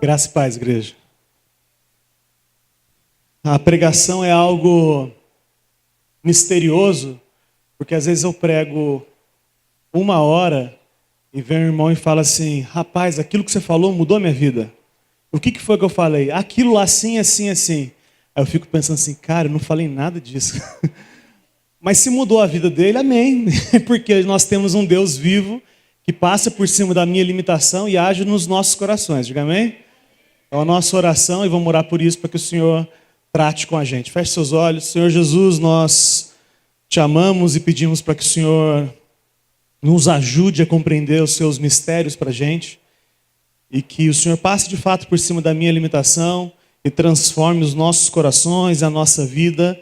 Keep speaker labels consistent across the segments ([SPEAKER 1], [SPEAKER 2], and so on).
[SPEAKER 1] Graça e paz, igreja. A pregação é algo misterioso, porque às vezes eu prego 1 hora e vem um irmão e fala assim: rapaz, aquilo que você falou mudou a minha vida. O que foi que eu falei? Aquilo lá assim, assim, assim. Aí eu fico pensando assim, cara, eu não falei nada disso. Mas se mudou a vida dele, amém. Porque nós temos um Deus vivo que passa por cima da minha limitação e age nos nossos corações. Diga amém? É a nossa oração e vamos orar por isso, para que o Senhor trate com a gente. Feche seus olhos. Senhor Jesus, nós te amamos e pedimos para que o Senhor nos ajude a compreender os seus mistérios para a gente e que o Senhor passe de fato por cima da minha limitação e transforme os nossos corações, a nossa vida,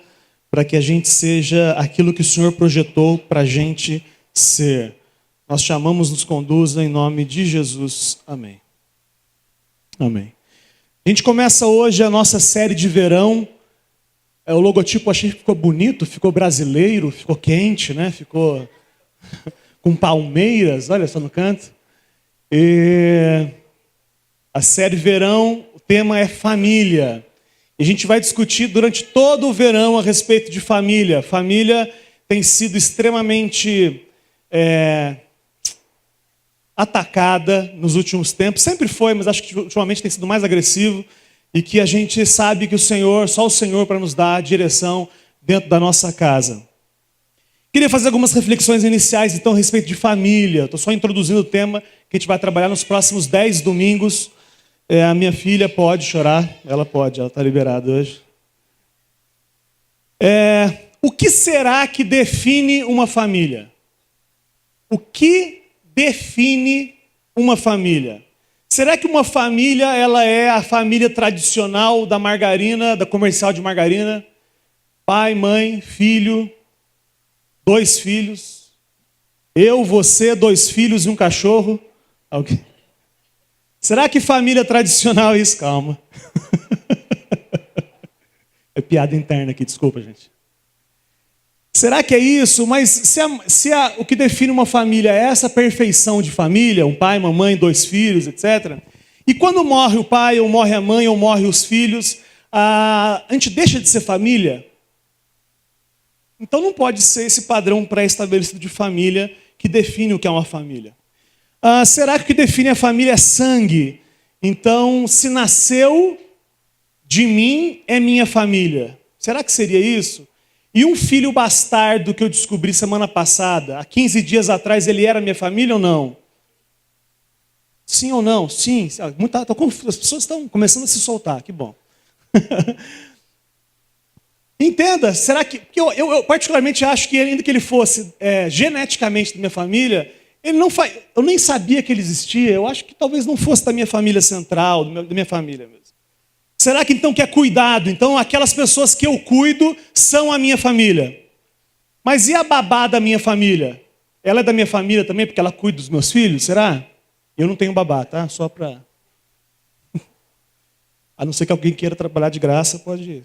[SPEAKER 1] para que a gente seja aquilo que o Senhor projetou para a gente ser. Nós te amamos, nos conduza em nome de Jesus. Amém. Amém. A gente começa hoje a nossa série de verão. O logotipo achei que ficou bonito, ficou brasileiro, ficou quente, né? Ficou com palmeiras, olha só no canto. E a série verão, o tema é família. E a gente vai discutir durante todo o verão a respeito de família. Família tem sido extremamente atacada nos últimos tempos. Sempre foi, mas acho que ultimamente tem sido mais agressivo. E que a gente sabe que o Senhor, só o Senhor para nos dar a direção dentro da nossa casa. Queria fazer algumas reflexões iniciais, então, a respeito de família. Estou só introduzindo o tema que a gente vai trabalhar nos próximos 10 domingos. A minha filha pode chorar, ela está liberada hoje. O que será que define uma família? O que define uma família? Será que uma família ela é a família tradicional da margarina, da comercial de margarina? Pai, mãe, filho, 2 filhos. Eu, você, 2 filhos e um cachorro. Alguém? Será que família tradicional é isso? Calma. É piada interna aqui, desculpa, gente. Será que é isso? Mas o que define uma família é essa perfeição de família, um pai, uma mãe, 2 filhos, etc. E quando morre o pai, ou morre a mãe, ou morre os filhos, a gente deixa de ser família? Então não pode ser esse padrão pré-estabelecido de família que define o que é uma família. Será que o que define a família é sangue? Então, se nasceu de mim, é minha família. Será que seria isso? E um filho bastardo que eu descobri semana passada, há 15 dias atrás, ele era minha família ou não? Sim ou não? Sim. As pessoas estão começando a se soltar, que bom. Entenda, será que... Eu particularmente acho que ainda que ele fosse geneticamente da minha família, eu nem sabia que ele existia, eu acho que talvez não fosse da minha família central, da minha família mesmo. Será que então que é cuidado? Então aquelas pessoas que eu cuido são a minha família. Mas e a babá da minha família? Ela é da minha família também porque ela cuida dos meus filhos? Será? Eu não tenho babá, tá? Só para... A não ser que alguém queira trabalhar de graça, pode ir.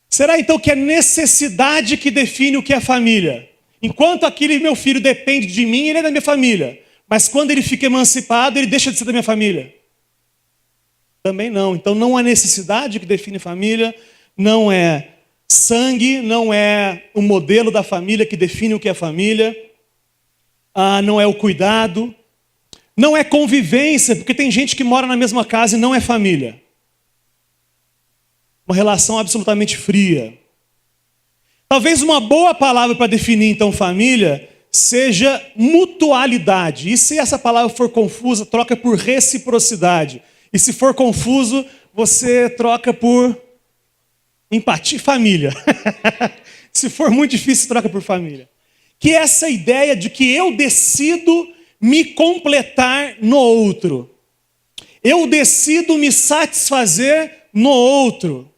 [SPEAKER 1] Será então que é necessidade que define o que é família? Enquanto aquele meu filho depende de mim, ele é da minha família. Mas quando ele fica emancipado, ele deixa de ser da minha família. Também não. Então não há necessidade que define família, não é sangue, não é o modelo da família que define o que é família, não é o cuidado, não é convivência, porque tem gente que mora na mesma casa e não é família. Uma relação absolutamente fria. Talvez uma boa palavra para definir então família seja mutualidade. E se essa palavra for confusa, troca por reciprocidade. E se for confuso, você troca por empatia, família. Se for muito difícil, troca por família. Que é essa ideia de que eu decido me completar no outro. Eu decido me satisfazer no outro.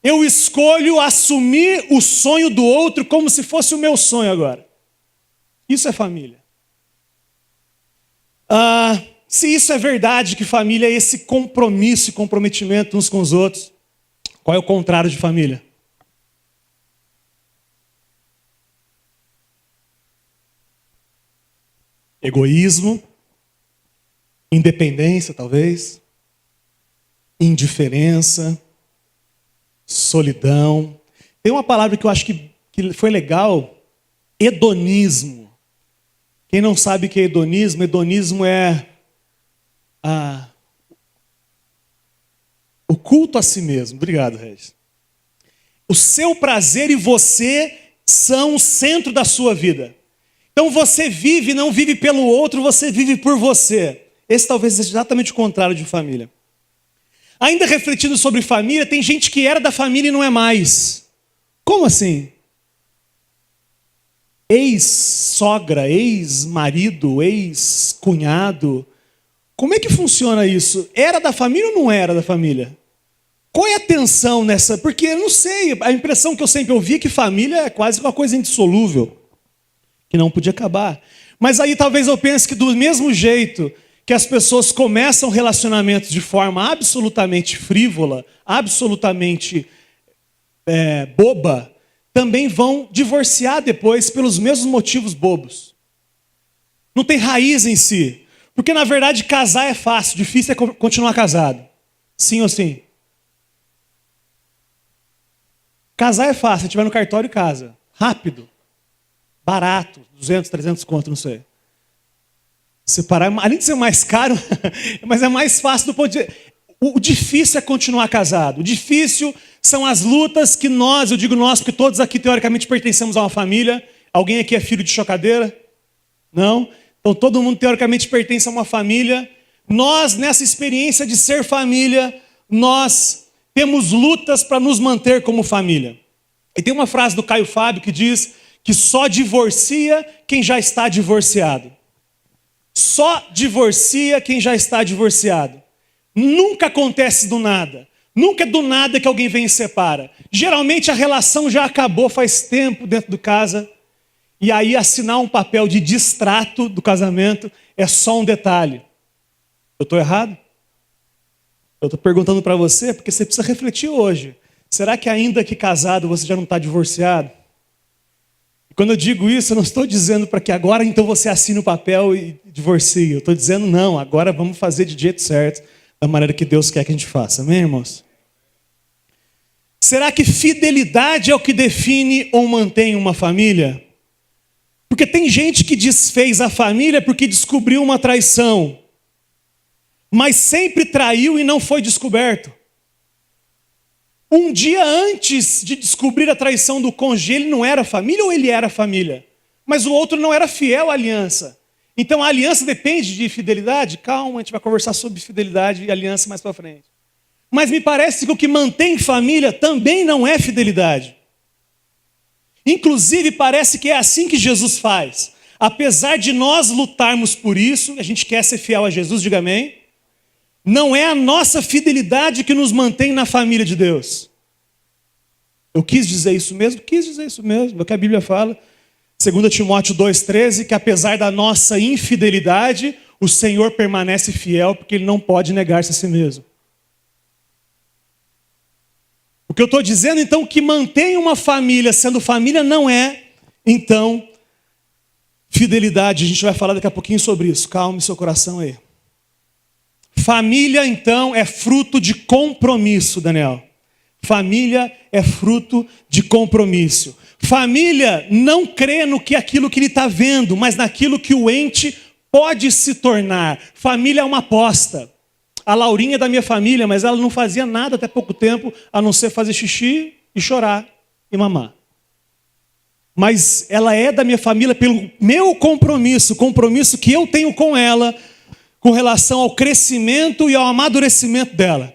[SPEAKER 1] Eu escolho assumir o sonho do outro como se fosse o meu sonho agora. Isso é família. Se isso é verdade, que família é esse compromisso e comprometimento uns com os outros, qual é o contrário de família? Egoísmo, independência, talvez, indiferença, solidão. Tem uma palavra que eu acho que foi legal, hedonismo. Quem não sabe o que é hedonismo, hedonismo é o culto a si mesmo. Obrigado, Regis. O seu prazer e você são o centro da sua vida. Então você vive, não vive pelo outro, você vive por você. Esse talvez seja exatamente o contrário de família. Ainda refletindo sobre família, tem gente que era da família e não é mais. Como assim? Ex-sogra, ex-marido, ex-cunhado. Como é que funciona isso? Era da família ou não era da família? Qual é a tensão nessa? Porque eu não sei, a impressão que eu sempre ouvi é que família é quase uma coisa indissolúvel, que não podia acabar. Mas aí talvez eu pense que do mesmo jeito que as pessoas começam relacionamentos de forma absolutamente frívola, absolutamente boba, também vão divorciar depois pelos mesmos motivos bobos. Não tem raiz em si. Porque na verdade casar é fácil, difícil é continuar casado. Sim ou sim? Casar é fácil, se estiver no cartório, casa. Rápido. Barato. 200, 300 conto, não sei. Separar, além de ser mais caro, mas é mais fácil do ponto de... O difícil é continuar casado. O difícil são as lutas que nós, eu digo nós, porque todos aqui teoricamente pertencemos a uma família. Alguém aqui é filho de chocadeira? Não? Então todo mundo teoricamente pertence a uma família. Nós, nessa experiência de ser família, nós temos lutas para nos manter como família. E tem uma frase do Caio Fábio que diz que só divorcia quem já está divorciado. Só divorcia quem já está divorciado. Nunca acontece do nada. Nunca é do nada que alguém vem e separa. Geralmente a relação já acabou faz tempo dentro de casa. E aí assinar um papel de distrato do casamento é só um detalhe. Eu estou errado? Eu estou perguntando para você porque você precisa refletir hoje. Será que ainda que casado você já não está divorciado? E quando eu digo isso, eu não estou dizendo para que agora então você assine o papel e divorcie. Eu estou dizendo não, agora vamos fazer de jeito certo, da maneira que Deus quer que a gente faça. Amém, irmãos? Será que fidelidade é o que define ou mantém uma família? Porque tem gente que desfez a família porque descobriu uma traição, mas sempre traiu e não foi descoberto. Um dia antes de descobrir a traição do cônjuge, ele não era família ou ele era família? Mas o outro não era fiel à aliança. Então a aliança depende de fidelidade? Calma, a gente vai conversar sobre fidelidade e aliança mais para frente. Mas me parece que o que mantém família também não é fidelidade. Inclusive parece que é assim que Jesus faz. Apesar de nós lutarmos por isso, a gente quer ser fiel a Jesus, diga amém. Não é a nossa fidelidade que nos mantém na família de Deus. Eu quis dizer isso mesmo? Quis dizer isso mesmo. É o que a Bíblia fala. 2 Timóteo 2,13, que apesar da nossa infidelidade, o Senhor permanece fiel, porque Ele não pode negar-se a si mesmo. O que eu estou dizendo, então, que mantém uma família sendo família não é, então, fidelidade. A gente vai falar daqui a pouquinho sobre isso. Calme seu coração aí. Família, então, é fruto de compromisso, Daniel. Família é fruto de compromisso. Família não crê no que aquilo que ele está vendo, mas naquilo que o ente pode se tornar. Família é uma aposta. A Laurinha é da minha família, mas ela não fazia nada até pouco tempo, a não ser fazer xixi e chorar e mamar. Mas ela é da minha família pelo meu compromisso, o compromisso que eu tenho com ela, com relação ao crescimento e ao amadurecimento dela.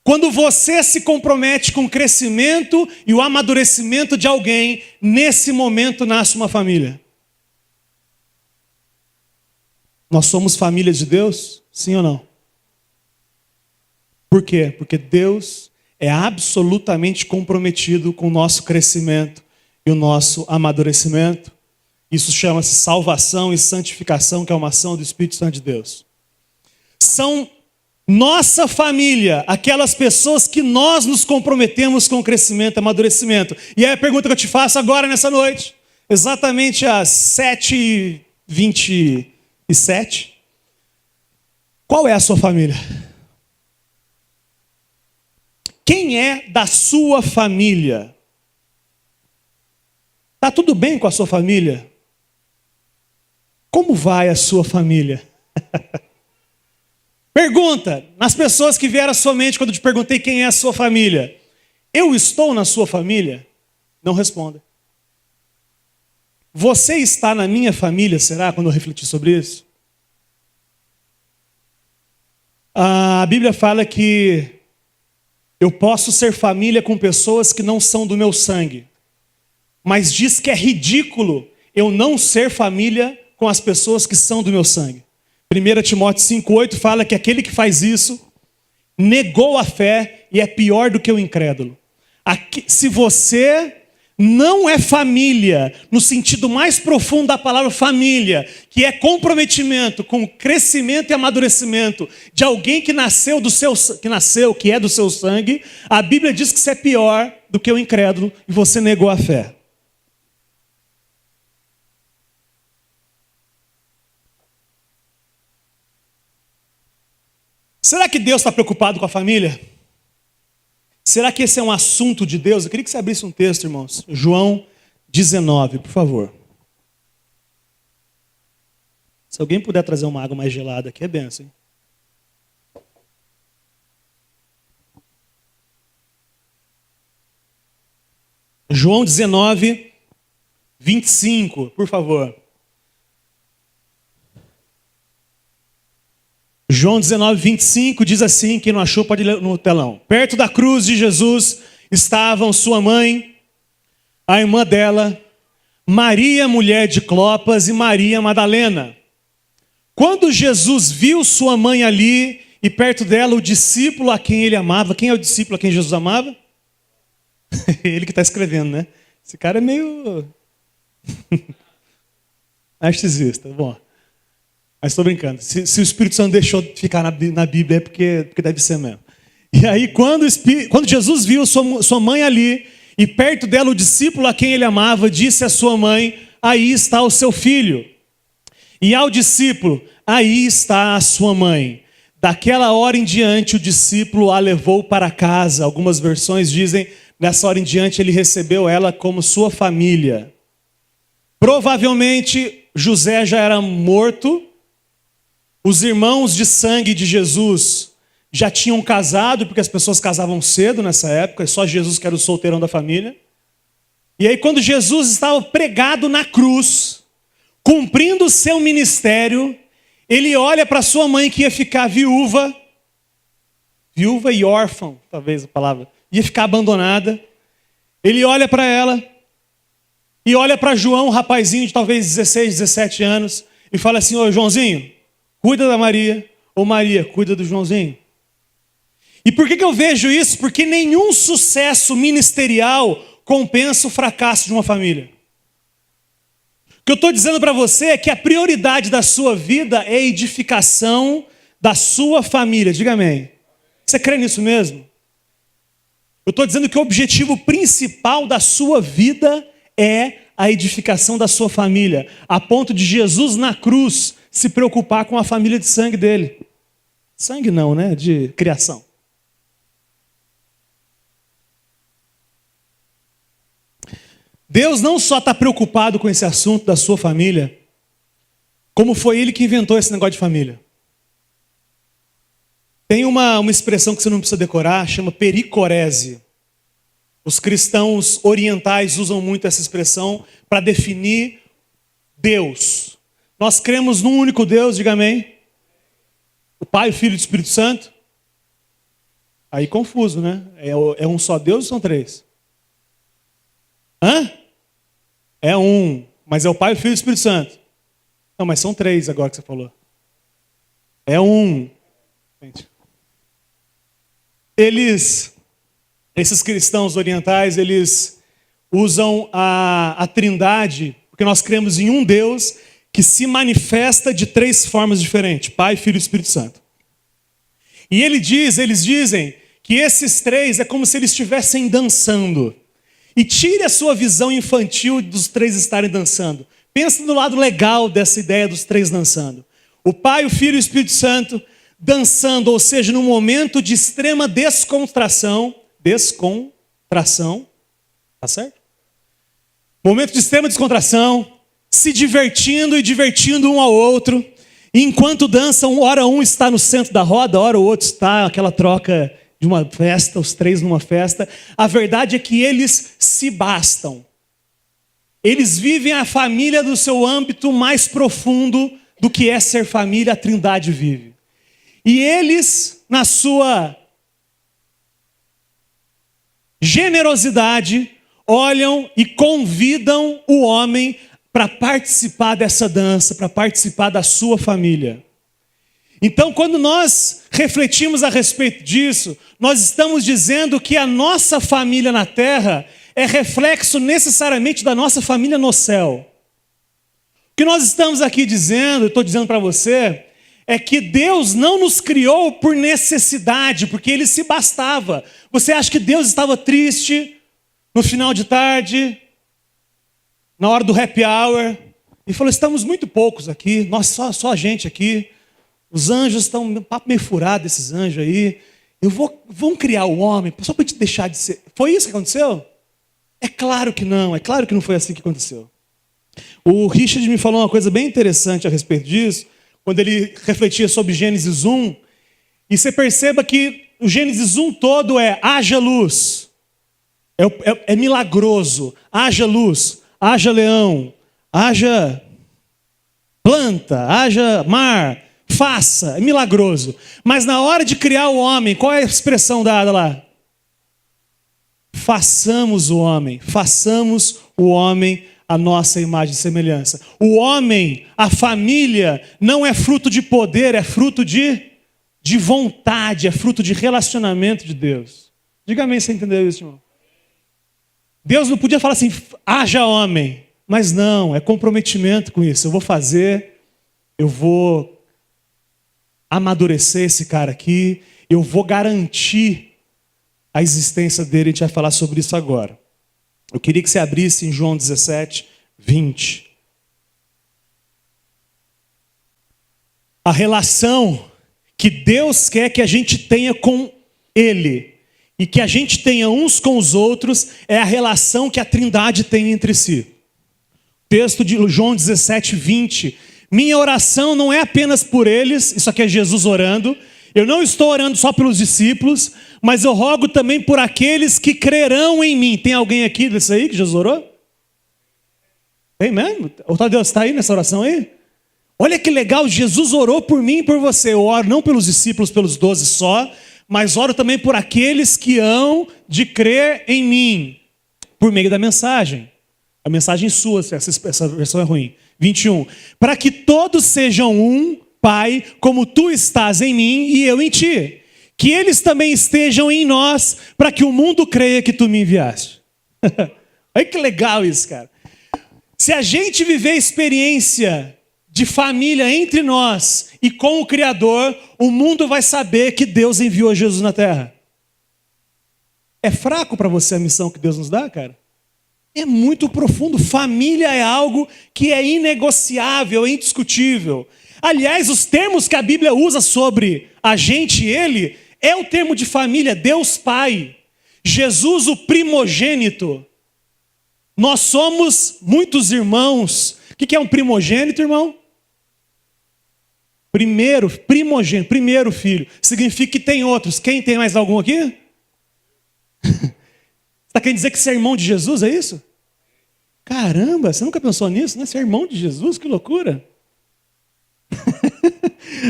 [SPEAKER 1] Quando você se compromete com o crescimento e o amadurecimento de alguém, nesse momento nasce uma família. Nós somos família de Deus? Sim ou não? Por quê? Porque Deus é absolutamente comprometido com o nosso crescimento e o nosso amadurecimento. Isso chama-se salvação e santificação, que é uma ação do Espírito Santo de Deus. São nossa família, aquelas pessoas que nós nos comprometemos com o crescimento e amadurecimento. E aí a pergunta que eu te faço agora nessa noite, exatamente às 7h27, Qual é a sua família? Quem é da sua família? Está tudo bem com a sua família? Como vai a sua família? Pergunta nas pessoas que vieram à sua mente quando eu te perguntei quem é a sua família. Eu estou na sua família? Não responda. Você está na minha família, será, quando eu refletir sobre isso? A Bíblia fala que eu posso ser família com pessoas que não são do meu sangue. Mas diz que é ridículo eu não ser família com as pessoas que são do meu sangue. 1 Timóteo 5,8 fala que aquele que faz isso negou a fé e é pior do que o incrédulo. Se você não é família, no sentido mais profundo da palavra família, que é comprometimento com o crescimento e amadurecimento de alguém que nasceu, que é do seu sangue, a Bíblia diz que isso é pior do que o incrédulo e você negou a fé. Será que Deus está preocupado com a família? Será que esse é um assunto de Deus? Eu queria que você abrisse um texto, irmãos. João 19, por favor. Se alguém puder trazer uma água mais gelada aqui, é benção, hein? João 19, 25, por favor. João 19, 25 diz assim, quem não achou pode ler no telão. Perto da cruz de Jesus estavam sua mãe, a irmã dela, Maria, mulher de Clopas, e Maria Madalena. Quando Jesus viu sua mãe ali e perto dela o discípulo a quem ele amava, quem é o discípulo a quem Jesus amava? Ele que está escrevendo, né? Esse cara é meio narcisista. Bom, mas estou brincando. Se o Espírito Santo deixou de ficar na Bíblia é porque deve ser mesmo. E aí, quando Jesus viu sua mãe ali, e perto dela o discípulo a quem ele amava, disse à sua mãe, aí está o seu filho. E ao discípulo, aí está a sua mãe. Daquela hora em diante, o discípulo a levou para casa. Algumas versões dizem, nessa hora em diante, ele recebeu ela como sua família. Provavelmente, José já era morto. Os irmãos de sangue de Jesus já tinham casado, porque as pessoas casavam cedo nessa época, e só Jesus que era o solteirão da família. E aí quando Jesus estava pregado na cruz, cumprindo o seu ministério, ele olha para sua mãe que ia ficar viúva e órfã, talvez a palavra, ia ficar abandonada. Ele olha para ela e olha para João, um rapazinho de talvez 16, 17 anos, e fala assim, ô Joãozinho, cuida da Maria, ou Maria, cuida do Joãozinho. E por que eu vejo isso? Porque nenhum sucesso ministerial compensa o fracasso de uma família. O que eu estou dizendo para você é que a prioridade da sua vida é a edificação da sua família. Diga amém. Você crê nisso mesmo? Eu estou dizendo que o objetivo principal da sua vida é a edificação da sua família, a ponto de Jesus na cruz se preocupar com a família de sangue dele. Sangue não, né? De criação. Deus não só está preocupado com esse assunto da sua família, como foi Ele que inventou esse negócio de família. Tem uma expressão que você não precisa decorar, chama pericorese. Os cristãos orientais usam muito essa expressão para definir Deus. Nós cremos num único Deus, diga amém. O Pai, o Filho e o Espírito Santo. Aí confuso, né? É um só Deus ou são três? Hã? É um, mas é o Pai, o Filho e o Espírito Santo. Não, mas são três agora que você falou. É um. Esses cristãos orientais, eles usam a trindade, porque nós cremos em um Deus que se manifesta de três formas diferentes: Pai, Filho e Espírito Santo. E eles dizem que esses três é como se eles estivessem dançando. E tire a sua visão infantil dos três estarem dançando. Pensa no lado legal dessa ideia dos três dançando. O Pai, o Filho e o Espírito Santo dançando, ou seja, num momento de extrema descontração, tá certo? Momento de extrema descontração, se divertindo e divertindo um ao outro. E enquanto dançam, ora um está no centro da roda, ora o outro está, aquela troca de uma festa, os três numa festa. A verdade é que eles se bastam. Eles vivem a família do seu âmbito mais profundo do que é ser família, a Trindade vive. E eles, na sua generosidade, olham e convidam o homem para participar dessa dança, para participar da sua família. Então, quando nós refletimos a respeito disso, nós estamos dizendo que a nossa família na terra é reflexo necessariamente da nossa família no céu. O que nós estamos aqui dizendo, eu estou dizendo para você, é que Deus não nos criou por necessidade, porque Ele se bastava. Você acha que Deus estava triste no final de tarde, na hora do happy hour, e falou, estamos muito poucos aqui, nós só a gente aqui, os anjos estão, papo meio furado esses anjos aí, vamos criar o homem, só para te deixar de ser. Foi isso que aconteceu? É claro que não foi assim que aconteceu. O Richard me falou uma coisa bem interessante a respeito disso, quando ele refletia sobre Gênesis 1, e você perceba que o Gênesis 1 todo é haja luz, é milagroso, haja luz, haja leão, haja planta, haja mar, faça, é milagroso. Mas na hora de criar o homem, qual é a expressão dada lá? Façamos o homem a nossa imagem e semelhança. O homem, a família, não é fruto de poder, é fruto de vontade, é fruto de relacionamento de Deus. Diga amém se você entendeu isso, irmão. Deus não podia falar assim, haja homem. Mas não, é comprometimento com isso. Eu vou fazer, eu vou amadurecer esse cara aqui, eu vou garantir a existência dele. A gente vai falar sobre isso agora. Eu queria que você abrisse em João 17, 20. A relação que Deus quer que a gente tenha com Ele e que a gente tenha uns com os outros é a relação que a Trindade tem entre si. Texto de João 17, 20. Minha oração não é apenas por eles, isso aqui é Jesus orando. Eu não estou orando só pelos discípulos, mas eu rogo também por aqueles que crerão em mim. Tem alguém aqui desse aí que Jesus orou? Tem mesmo? O Deus está aí nessa oração aí? Olha que legal, Jesus orou por mim e por você. Eu oro não pelos discípulos, pelos 12 só, mas oro também por aqueles que hão de crer em mim, por meio da mensagem. A mensagem sua, essa versão é ruim. 21. Para que todos sejam um, Pai, como tu estás em mim e eu em ti. Que eles também estejam em nós, para que o mundo creia que tu me enviaste. Olha que legal isso, cara. Se a gente viver a experiência de família entre nós e com o Criador, o mundo vai saber que Deus enviou Jesus na terra. É fraco para você a missão que Deus nos dá, cara? É muito profundo. Família é algo que é inegociável, é indiscutível. Aliás, os termos que a Bíblia usa sobre a gente e ele é o termo de família, Deus Pai, Jesus o primogênito. Nós somos muitos irmãos. O que é um primogênito, irmão? Primogênito, primeiro filho. Significa que tem outros. Quem tem mais algum aqui? Você está querendo dizer que você é irmão de Jesus, é isso? Caramba, você nunca pensou nisso, né? Você é irmão de Jesus, que loucura.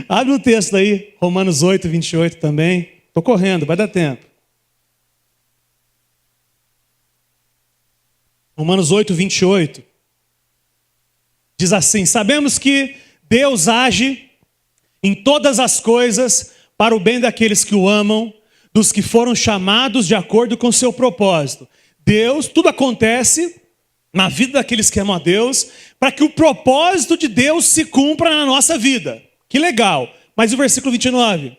[SPEAKER 1] Abre o texto aí, Romanos 8, 28 também. Estou correndo, vai dar tempo. Romanos 8, 28. Diz assim, sabemos que Deus age em todas as coisas para o bem daqueles que o amam, dos que foram chamados de acordo com o seu propósito. Deus, tudo acontece na vida daqueles que amam a Deus, para que o propósito de Deus se cumpra na nossa vida. Que legal. Mas o versículo 29.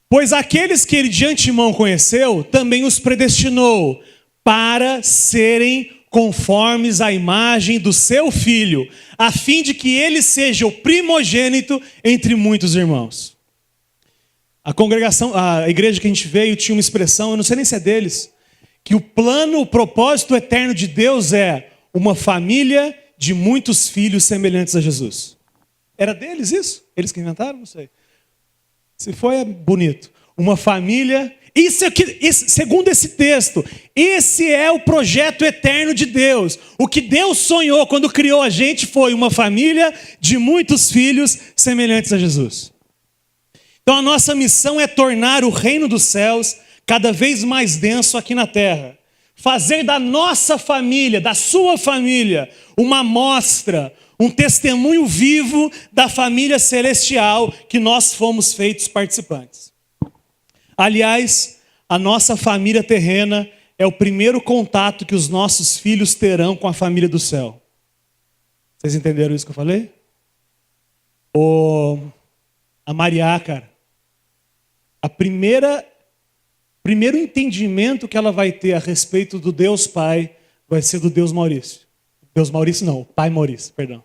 [SPEAKER 1] Pois aqueles que ele de antemão conheceu, também os predestinou para serem conformes à imagem do seu Filho, a fim de que ele seja o primogênito entre muitos irmãos. A igreja que a gente veio tinha uma expressão, eu não sei nem se é deles, que o plano, o propósito eterno de Deus é uma família de muitos filhos semelhantes a Jesus. Era deles isso? Eles que inventaram? Não sei. Se foi, é bonito. Uma família... segundo esse texto, esse é o projeto eterno de Deus. O que Deus sonhou quando criou a gente foi uma família de muitos filhos semelhantes a Jesus. Então a nossa missão é tornar o reino dos céus cada vez mais denso aqui na terra. Fazer da nossa família, da sua família, uma amostra, um testemunho vivo da família celestial que nós fomos feitos participantes. Aliás, a nossa família terrena é o primeiro contato que os nossos filhos terão com a família do céu. Vocês entenderam isso que eu falei? A Maria, cara, primeiro entendimento que ela vai ter a respeito do Deus Pai vai ser do Deus Maurício. Deus Maurício não, Pai Maurício, perdão.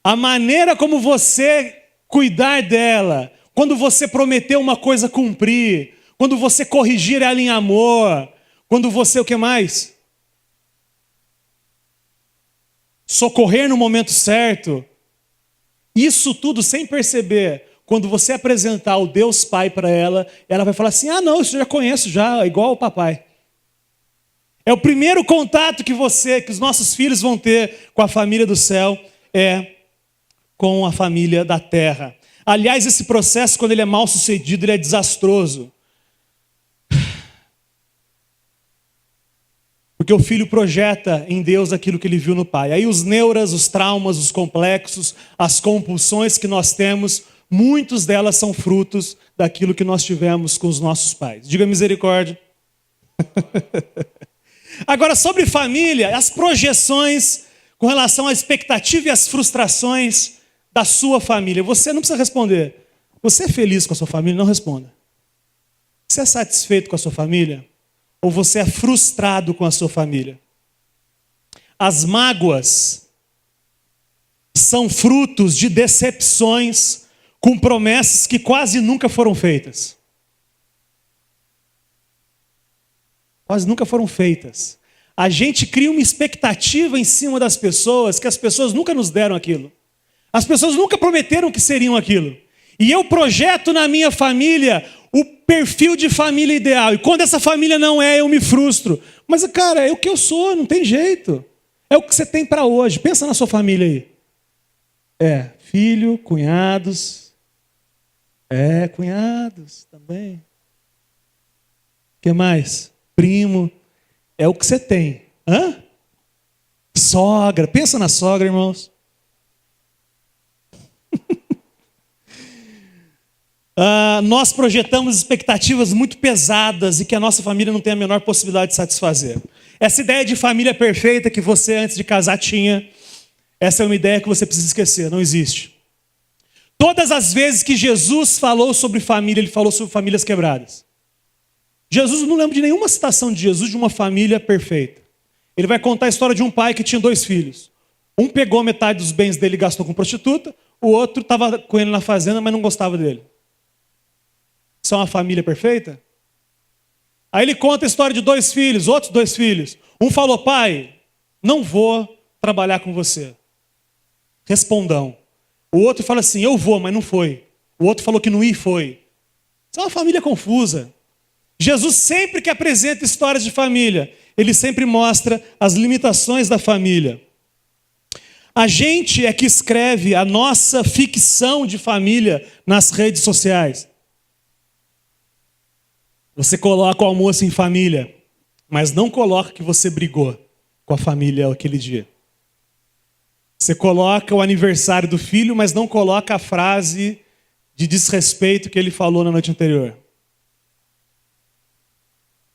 [SPEAKER 1] A maneira como você cuidar dela, quando você prometer uma coisa cumprir, quando você corrigir ela em amor, quando você, o que mais? Socorrer no momento certo. Isso tudo sem perceber. Quando você apresentar o Deus Pai para ela, ela vai falar assim, não, isso eu já conheço, já, igual o papai. É o primeiro contato que os nossos filhos vão ter com a família do céu, é com a família da terra. Aliás, esse processo, quando ele é mal sucedido, ele é desastroso. Porque o filho projeta em Deus aquilo que ele viu no pai. Aí os neuras, os traumas, os complexos, as compulsões que nós temos, muitas delas são frutos daquilo que nós tivemos com os nossos pais. Diga misericórdia. Agora, sobre família, as projeções com relação à expectativa e às frustrações da sua família. Você não precisa responder. Você é feliz com a sua família? Não responda. Você é satisfeito com a sua família? Ou você é frustrado com a sua família? As mágoas são frutos de decepções com promessas que quase nunca foram feitas. Quase nunca foram feitas. A gente cria uma expectativa em cima das pessoas que as pessoas nunca nos deram aquilo. As pessoas nunca prometeram que seriam aquilo. E eu projeto na minha família o perfil de família ideal. E quando essa família não é, eu me frustro. Mas, cara, é o que eu sou, não tem jeito. É o que você tem para hoje. Pensa na sua família aí. Filho, cunhados. Cunhados também. O que mais? Primo. É o que você tem. Sogra. Pensa na sogra, irmãos. Nós projetamos expectativas muito pesadas e que a nossa família não tem a menor possibilidade de satisfazer. Essa ideia de família perfeita que você antes de casar tinha, essa é uma ideia que você precisa esquecer, não existe. Todas as vezes que Jesus falou sobre família, ele falou sobre famílias quebradas. Jesus, não lembro de nenhuma citação de Jesus de uma família perfeita. Ele vai contar a história de um pai que tinha 2 filhos. Um pegou metade dos bens dele e gastou com prostituta, o outro estava com ele na fazenda, mas não gostava dele. Isso é uma família perfeita? Aí ele conta a história de 2 filhos, outros 2 filhos. Um falou, pai, não vou trabalhar com você. Respondão. O outro fala assim, eu vou, mas não foi. O outro falou que não ia e foi. Isso é uma família confusa. Jesus sempre que apresenta histórias de família, ele sempre mostra as limitações da família. A gente é que escreve a nossa ficção de família nas redes sociais. Você coloca o almoço em família, mas não coloca que você brigou com a família aquele dia. Você coloca o aniversário do filho, mas não coloca a frase de desrespeito que ele falou na noite anterior.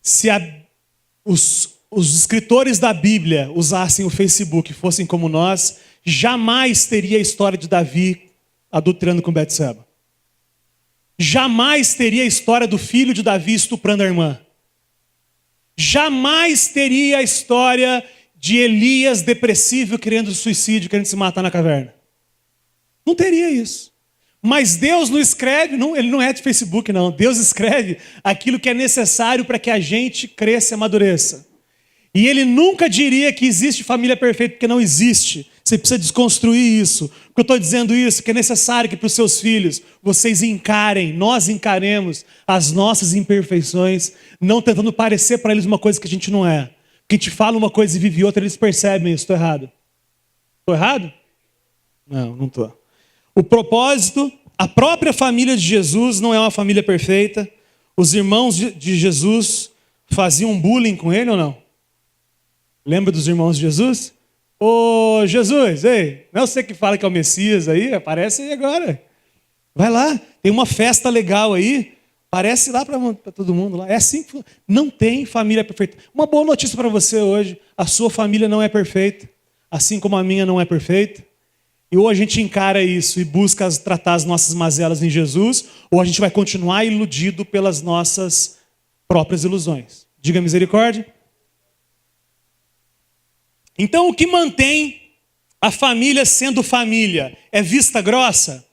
[SPEAKER 1] Se os escritores da Bíblia usassem o Facebook e fossem como nós, jamais teria a história de Davi adulterando com Betseba. Jamais teria a história do filho de Davi estuprando a irmã. Jamais teria a história de Elias depressivo, querendo suicídio, querendo se matar na caverna. Não teria isso. Mas Deus não escreve, ele não é de Facebook, não. Deus escreve aquilo que é necessário para que a gente cresça e amadureça. E ele nunca diria que existe família perfeita, porque não existe. Você precisa desconstruir isso. Por que eu estou dizendo isso? Que é necessário que para os seus filhos vocês encarem, nós encaremos as nossas imperfeições, não tentando parecer para eles uma coisa que a gente não é. Porque a gente fala uma coisa e vive outra, eles percebem isso. Estou errado? Estou errado? Não estou. O propósito, a própria família de Jesus não é uma família perfeita. Os irmãos de Jesus faziam bullying com ele ou não? Lembra dos irmãos de Jesus? Ô Jesus, ei, não é você que fala que é o Messias aí? Aparece aí agora. Vai lá, tem uma festa legal aí. Aparece lá para todo mundo lá. É assim que não tem família perfeita. Uma boa notícia para você hoje: a sua família não é perfeita, assim como a minha não é perfeita. E ou a gente encara isso e busca tratar as nossas mazelas em Jesus, ou a gente vai continuar iludido pelas nossas próprias ilusões. Diga misericórdia. Então, o que mantém a família sendo família é vista grossa?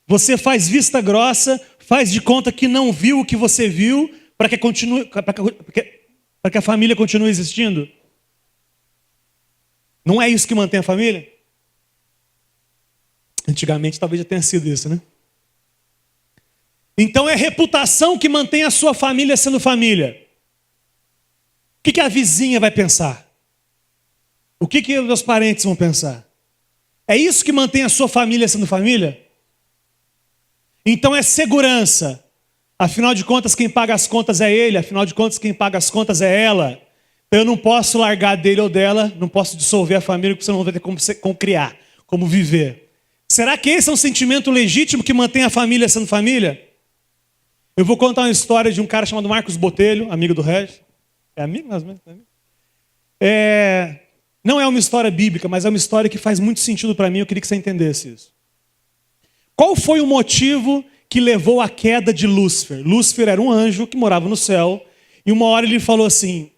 [SPEAKER 1] Você faz vista grossa, faz de conta que não viu o que você viu, para que a família continue existindo? Não é isso que mantém a família? Antigamente talvez já tenha sido isso, né? Então é reputação que mantém a sua família sendo família. O que a vizinha vai pensar? O que os meus parentes vão pensar? É isso que mantém a sua família sendo família? Então é segurança. Afinal de contas, quem paga as contas é ele. Afinal de contas, quem paga as contas é ela. Então eu não posso largar dele ou dela, não posso dissolver a família, porque você não vai ter como criar, como viver. Será que esse é um sentimento legítimo que mantém a família sendo família? Eu vou contar uma história de um cara chamado Marcos Botelho, amigo do Regis. É amigo? Não é uma história bíblica, mas é uma história que faz muito sentido para mim. Eu queria que você entendesse isso. Qual foi o motivo que levou à queda de Lúcifer? Lúcifer era um anjo que morava no céu. E uma hora ele falou assim: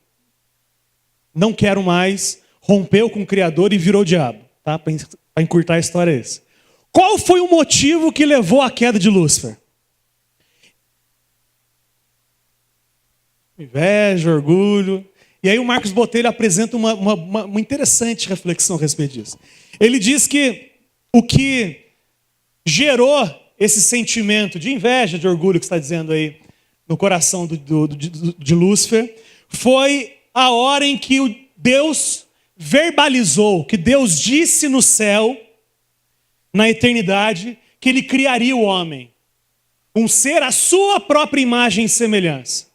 [SPEAKER 1] não quero mais. Rompeu com o Criador e virou o diabo. Tá? Para encurtar a história é esse. Qual foi o motivo que levou à queda de Lúcifer? Inveja, orgulho. E aí o Marcos Botelho apresenta uma interessante reflexão a respeito disso. Ele diz que o que gerou esse sentimento de inveja, de orgulho que está dizendo aí no coração de Lúcifer, foi a hora em que Deus verbalizou, que Deus disse no céu, na eternidade, que ele criaria o homem, um ser à sua própria imagem e semelhança.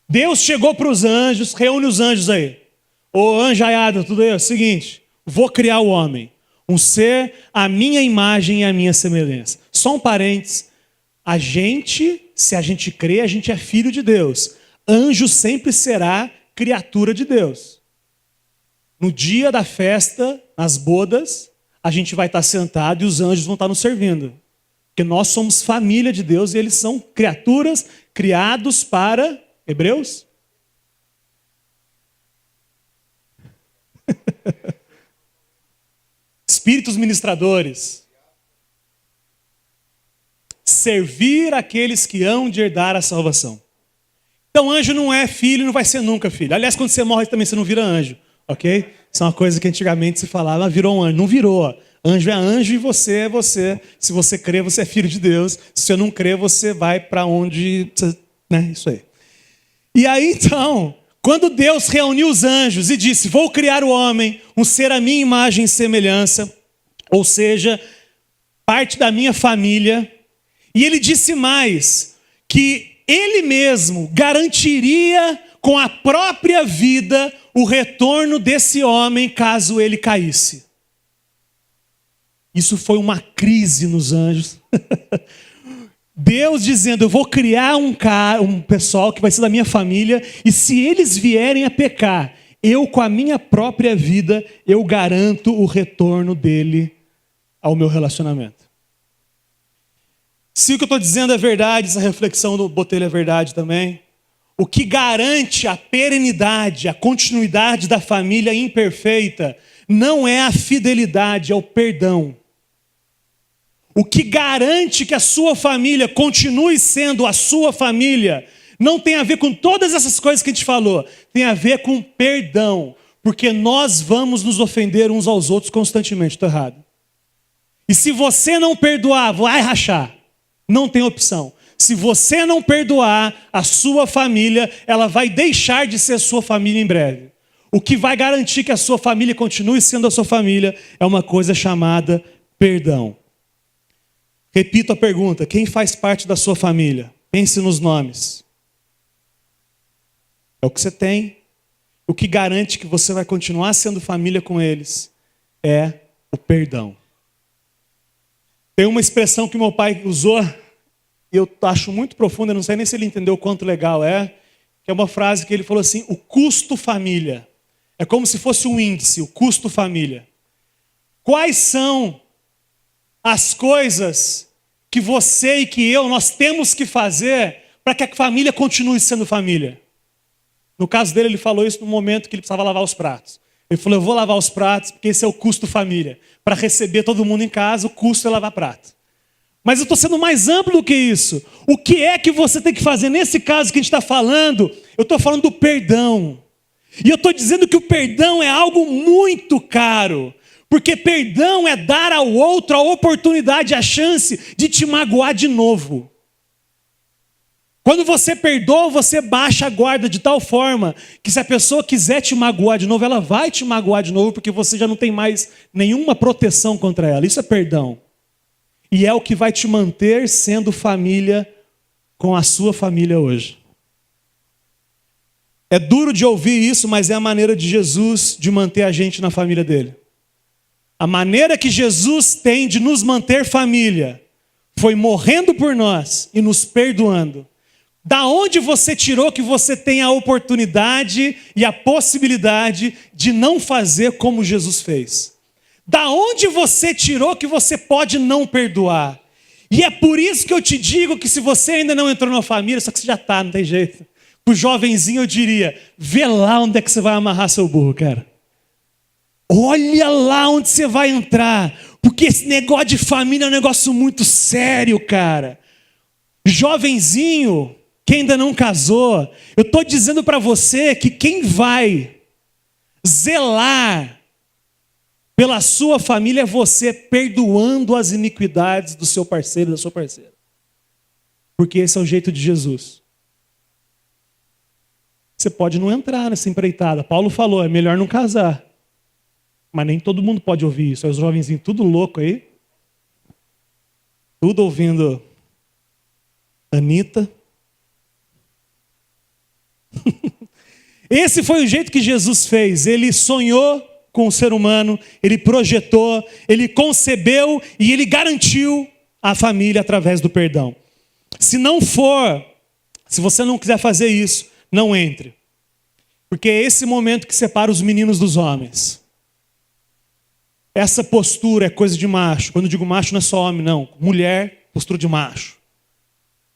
[SPEAKER 1] Deus chegou para os anjos, reúne os anjos aí. Ô anjaiada, tudo aí, é o seguinte: vou criar o homem, um ser à minha imagem e à minha semelhança. Só um parênteses: se a gente crê, a gente é filho de Deus. Anjo sempre será criatura de Deus. No dia da festa, nas bodas, a gente vai estar sentado e os anjos vão estar nos servindo. Porque nós somos família de Deus e eles são criaturas criados para Hebreus? Espíritos ministradores. Servir aqueles que hão de herdar a salvação. Então anjo não é filho, não vai ser nunca filho. Aliás, quando você morre também você não vira anjo, ok? Isso é uma coisa que antigamente se falava, virou um anjo. Não virou. Anjo é anjo e você é você. Se você crê, você é filho de Deus. Se você não crê, você vai para onde... Né? Isso aí. E aí então, quando Deus reuniu os anjos e disse: vou criar o homem, um ser à minha imagem e semelhança, ou seja, parte da minha família. E ele disse mais, que ele mesmo garantiria com a própria vida o retorno desse homem caso ele caísse. Isso foi uma crise nos anjos. Deus dizendo: eu vou criar um pessoal que vai ser da minha família, e se eles vierem a pecar, eu com a minha própria vida, eu garanto o retorno dele ao meu relacionamento. Se o que eu estou dizendo é verdade, essa reflexão do Botelho é verdade também, o que garante a perenidade, a continuidade da família imperfeita, não é a fidelidade, é o perdão. O que garante que a sua família continue sendo a sua família não tem a ver com todas essas coisas que a gente falou. Tem a ver com perdão. Porque nós vamos nos ofender uns aos outros constantemente. Estou errado. E se você não perdoar, vai rachar. Não tem opção. Se você não perdoar, a sua família, ela vai deixar de ser sua família em breve. O que vai garantir que a sua família continue sendo a sua família é uma coisa chamada perdão. Repito a pergunta: quem faz parte da sua família? Pense nos nomes. É o que você tem. O que garante que você vai continuar sendo família com eles é o perdão. Tem uma expressão que meu pai usou, e eu acho muito profunda, não sei nem se ele entendeu o quanto legal é, que é uma frase que ele falou assim: o custo família. É como se fosse um índice, o custo família. Quais são as coisas que você e que eu, nós temos que fazer para que a família continue sendo família? No caso dele, ele falou isso no momento que ele precisava lavar os pratos. Ele falou: eu vou lavar os pratos porque esse é o custo família. Para receber todo mundo em casa, o custo é lavar prato. Mas eu estou sendo mais amplo do que isso. O que é que você tem que fazer nesse caso que a gente está falando? Eu estou falando do perdão. E eu estou dizendo que o perdão é algo muito caro. Porque perdão é dar ao outro a oportunidade, a chance de te magoar de novo. Quando você perdoa, você baixa a guarda de tal forma que se a pessoa quiser te magoar de novo, ela vai te magoar de novo, porque você já não tem mais nenhuma proteção contra ela. Isso é perdão. E é o que vai te manter sendo família com a sua família hoje. É duro de ouvir isso, mas é a maneira de Jesus de manter a gente na família dele. A maneira que Jesus tem de nos manter família foi morrendo por nós e nos perdoando. Da onde você tirou que você tem a oportunidade e a possibilidade de não fazer como Jesus fez? Da onde você tirou que você pode não perdoar? E é por isso que eu te digo que se você ainda não entrou na família, só que você já está, não tem jeito. Para o jovenzinho eu diria: vê lá onde é que você vai amarrar seu burro, cara. Olha lá onde você vai entrar. Porque esse negócio de família é um negócio muito sério, cara. Jovenzinho que ainda não casou, eu estou dizendo para você que quem vai zelar pela sua família é você, perdoando as iniquidades do seu parceiro e da sua parceira. Porque esse é o jeito de Jesus. Você pode não entrar nessa empreitada. Paulo falou: é melhor não casar. Mas nem todo mundo pode ouvir isso. Aí os jovenzinhos tudo louco aí. Tudo ouvindo Anitta. Esse foi o jeito que Jesus fez. Ele sonhou com o ser humano, ele projetou, ele concebeu e ele garantiu a família através do perdão. Se você não quiser fazer isso, não entre. Porque é esse momento que separa os meninos dos homens. Essa postura é coisa de macho. Quando eu digo macho, não é só homem, não. Mulher, postura de macho.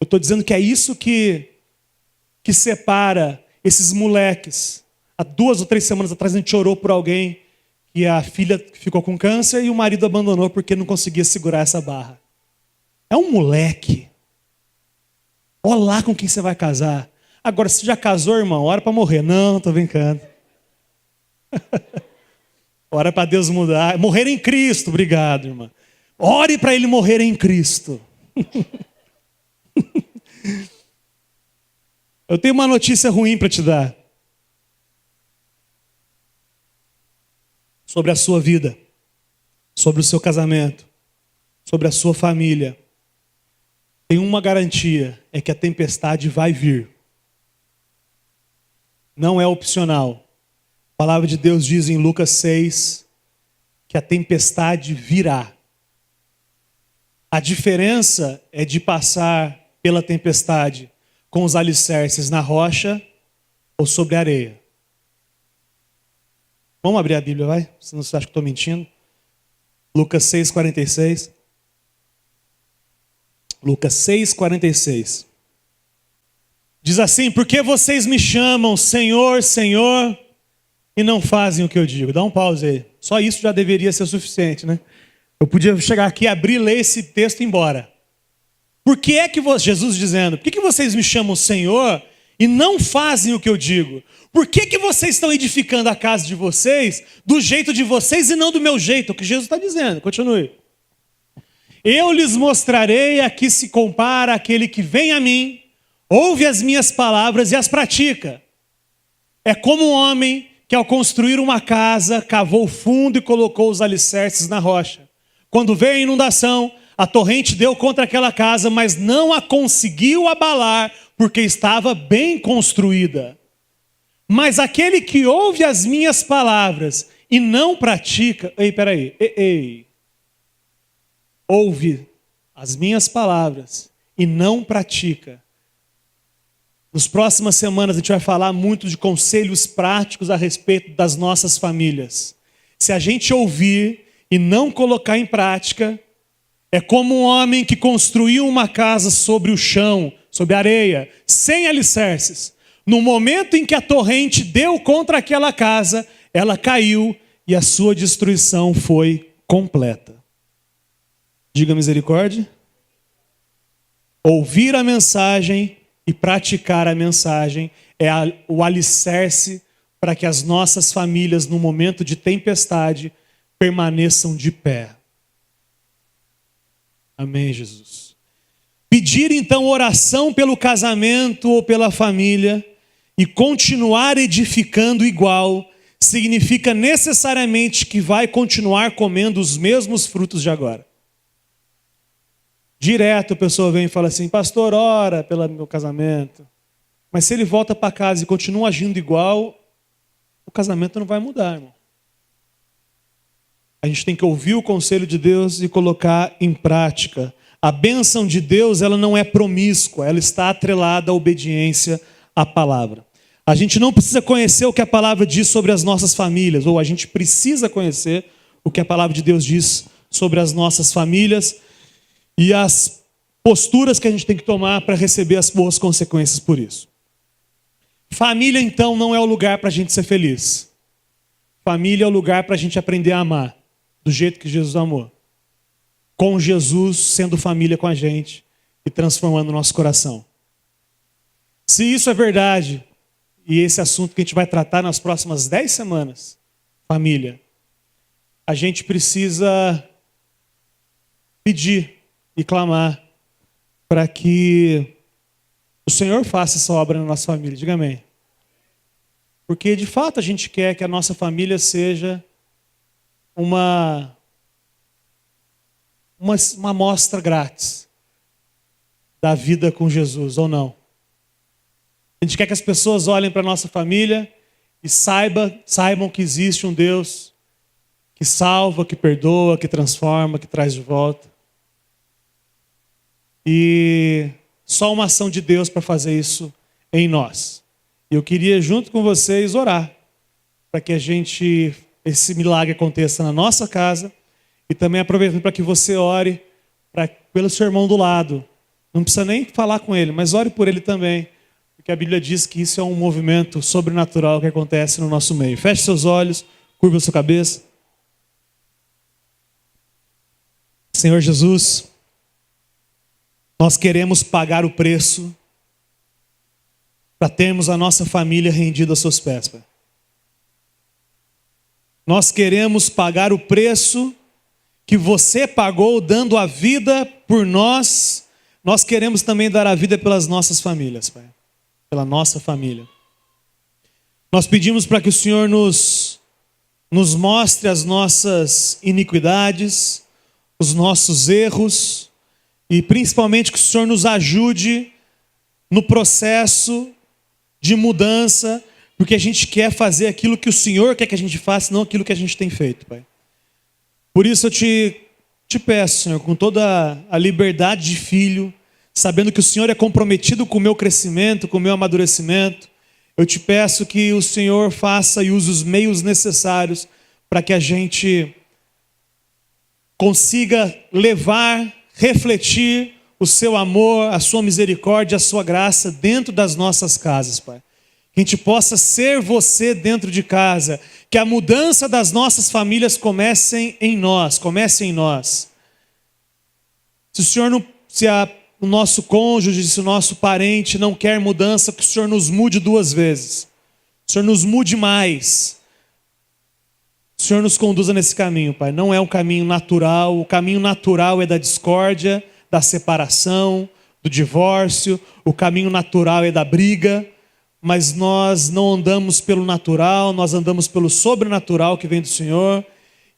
[SPEAKER 1] Eu estou dizendo que é isso que separa esses moleques. Há 2 ou 3 semanas atrás a gente orou por alguém que a filha ficou com câncer e o marido abandonou porque não conseguia segurar essa barra. É um moleque. Olha lá com quem você vai casar. Agora, se já casou, irmão, ora para morrer. Não, estou brincando. Ora para Deus mudar. Morrer em Cristo, obrigado, irmã. Ore para ele morrer em Cristo. Eu tenho uma notícia ruim para te dar. Sobre a sua vida. Sobre o seu casamento. Sobre a sua família. Tem uma garantia, é que a tempestade vai vir. Não é opcional. A palavra de Deus diz em Lucas 6 que a tempestade virá. A diferença é de passar pela tempestade com os alicerces na rocha ou sobre a areia. Vamos abrir a Bíblia, vai? Senão você acha que estou mentindo. Lucas 6,46. Lucas 6,46. Diz assim: por que vocês me chamam Senhor, Senhor, e não fazem o que eu digo? Dá um pause aí. Só isso já deveria ser suficiente, né? Eu podia chegar aqui, abrir, ler esse texto e ir embora. Por que é que Jesus dizendo, por que vocês me chamam Senhor e não fazem o que eu digo? Por que vocês estão edificando a casa de vocês do jeito de vocês e não do meu jeito? É o que Jesus está dizendo. Continue. Eu lhes mostrarei a que se compara aquele que vem a mim, ouve as minhas palavras e as pratica. É como um homem que ao construir uma casa, cavou fundo e colocou os alicerces na rocha. Quando veio a inundação, a torrente deu contra aquela casa, mas não a conseguiu abalar, porque estava bem construída. Mas aquele que ouve as minhas palavras e não pratica... Ouve as minhas palavras e não pratica. Nas próximas semanas a gente vai falar muito de conselhos práticos a respeito das nossas famílias. Se a gente ouvir e não colocar em prática, é como um homem que construiu uma casa sobre o chão, sobre areia, sem alicerces. No momento em que a torrente deu contra aquela casa, ela caiu e a sua destruição foi completa. Diga misericórdia. Ouvir a mensagem e praticar a mensagem é o alicerce para que as nossas famílias, no momento de tempestade, permaneçam de pé. Amém, Jesus. Pedir então oração pelo casamento ou pela família e continuar edificando igual, significa necessariamente que vai continuar comendo os mesmos frutos de agora. Direto a pessoa vem e fala assim, pastor, ora pelo meu casamento. Mas se ele volta para casa e continua agindo igual, o casamento não vai mudar, irmão. A gente tem que ouvir o conselho de Deus e colocar em prática. A bênção de Deus, ela não é promíscua, ela está atrelada à obediência à palavra. A gente não precisa conhecer o que a palavra diz sobre as nossas famílias, ou a gente precisa conhecer o que a palavra de Deus diz sobre as nossas famílias e as posturas que a gente tem que tomar para receber as boas consequências por isso. Família, então, não é o lugar para a gente ser feliz. Família é o lugar para a gente aprender a amar, do jeito que Jesus amou. Com Jesus sendo família com a gente e transformando o nosso coração. Se isso é verdade, e esse assunto que a gente vai tratar nas próximas 10 semanas, família, a gente precisa pedir e clamar para que o Senhor faça essa obra na nossa família. Diga amém. Porque de fato a gente quer que a nossa família seja uma amostra grátis da vida com Jesus, ou não. A gente quer que as pessoas olhem para a nossa família e saibam que existe um Deus que salva, que perdoa, que transforma, que traz de volta. E só uma ação de Deus para fazer isso em nós. E eu queria, junto com vocês, orar para que esse milagre aconteça na nossa casa e também aproveitando para que você ore pelo seu irmão do lado. Não precisa nem falar com ele, mas ore por ele também, porque a Bíblia diz que isso é um movimento sobrenatural que acontece no nosso meio. Feche seus olhos, curva a sua cabeça. Senhor Jesus, nós queremos pagar o preço para termos a nossa família rendida aos seus pés, Pai. Nós queremos pagar o preço que você pagou dando a vida por nós. Nós queremos também dar a vida pelas nossas famílias, Pai. Pela nossa família. Nós pedimos para que o Senhor nos mostre as nossas iniquidades, os nossos erros, e principalmente que o Senhor nos ajude no processo de mudança, porque a gente quer fazer aquilo que o Senhor quer que a gente faça, não aquilo que a gente tem feito, Pai. Por isso eu te peço, Senhor, com toda a liberdade de filho, sabendo que o Senhor é comprometido com o meu crescimento, com o meu amadurecimento, eu te peço que o Senhor faça e use os meios necessários para que a gente consiga levar, refletir o seu amor, a sua misericórdia, a sua graça dentro das nossas casas, Pai. Que a gente possa ser você dentro de casa. Que a mudança das nossas famílias comece em nós. Se o Senhor não, o nosso cônjuge, se o nosso parente não quer mudança, que o Senhor nos mude 2 vezes. O Senhor nos mude mais. O Senhor nos conduza nesse caminho, Pai. Não é um caminho natural. O caminho natural é da discórdia, da separação, do divórcio. O caminho natural é da briga. Mas nós não andamos pelo natural, nós andamos pelo sobrenatural que vem do Senhor.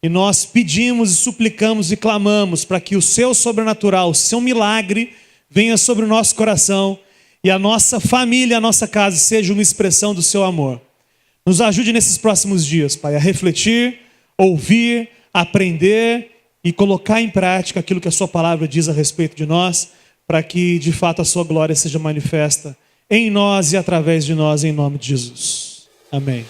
[SPEAKER 1] E nós pedimos e suplicamos e clamamos para que o seu sobrenatural, o seu milagre venha sobre o nosso coração. E a nossa família, a nossa casa seja uma expressão do seu amor. Nos ajude nesses próximos dias, Pai, a refletir, ouvir, aprender e colocar em prática aquilo que a sua palavra diz a respeito de nós, para que de fato a sua glória seja manifesta em nós e através de nós, em nome de Jesus. Amém.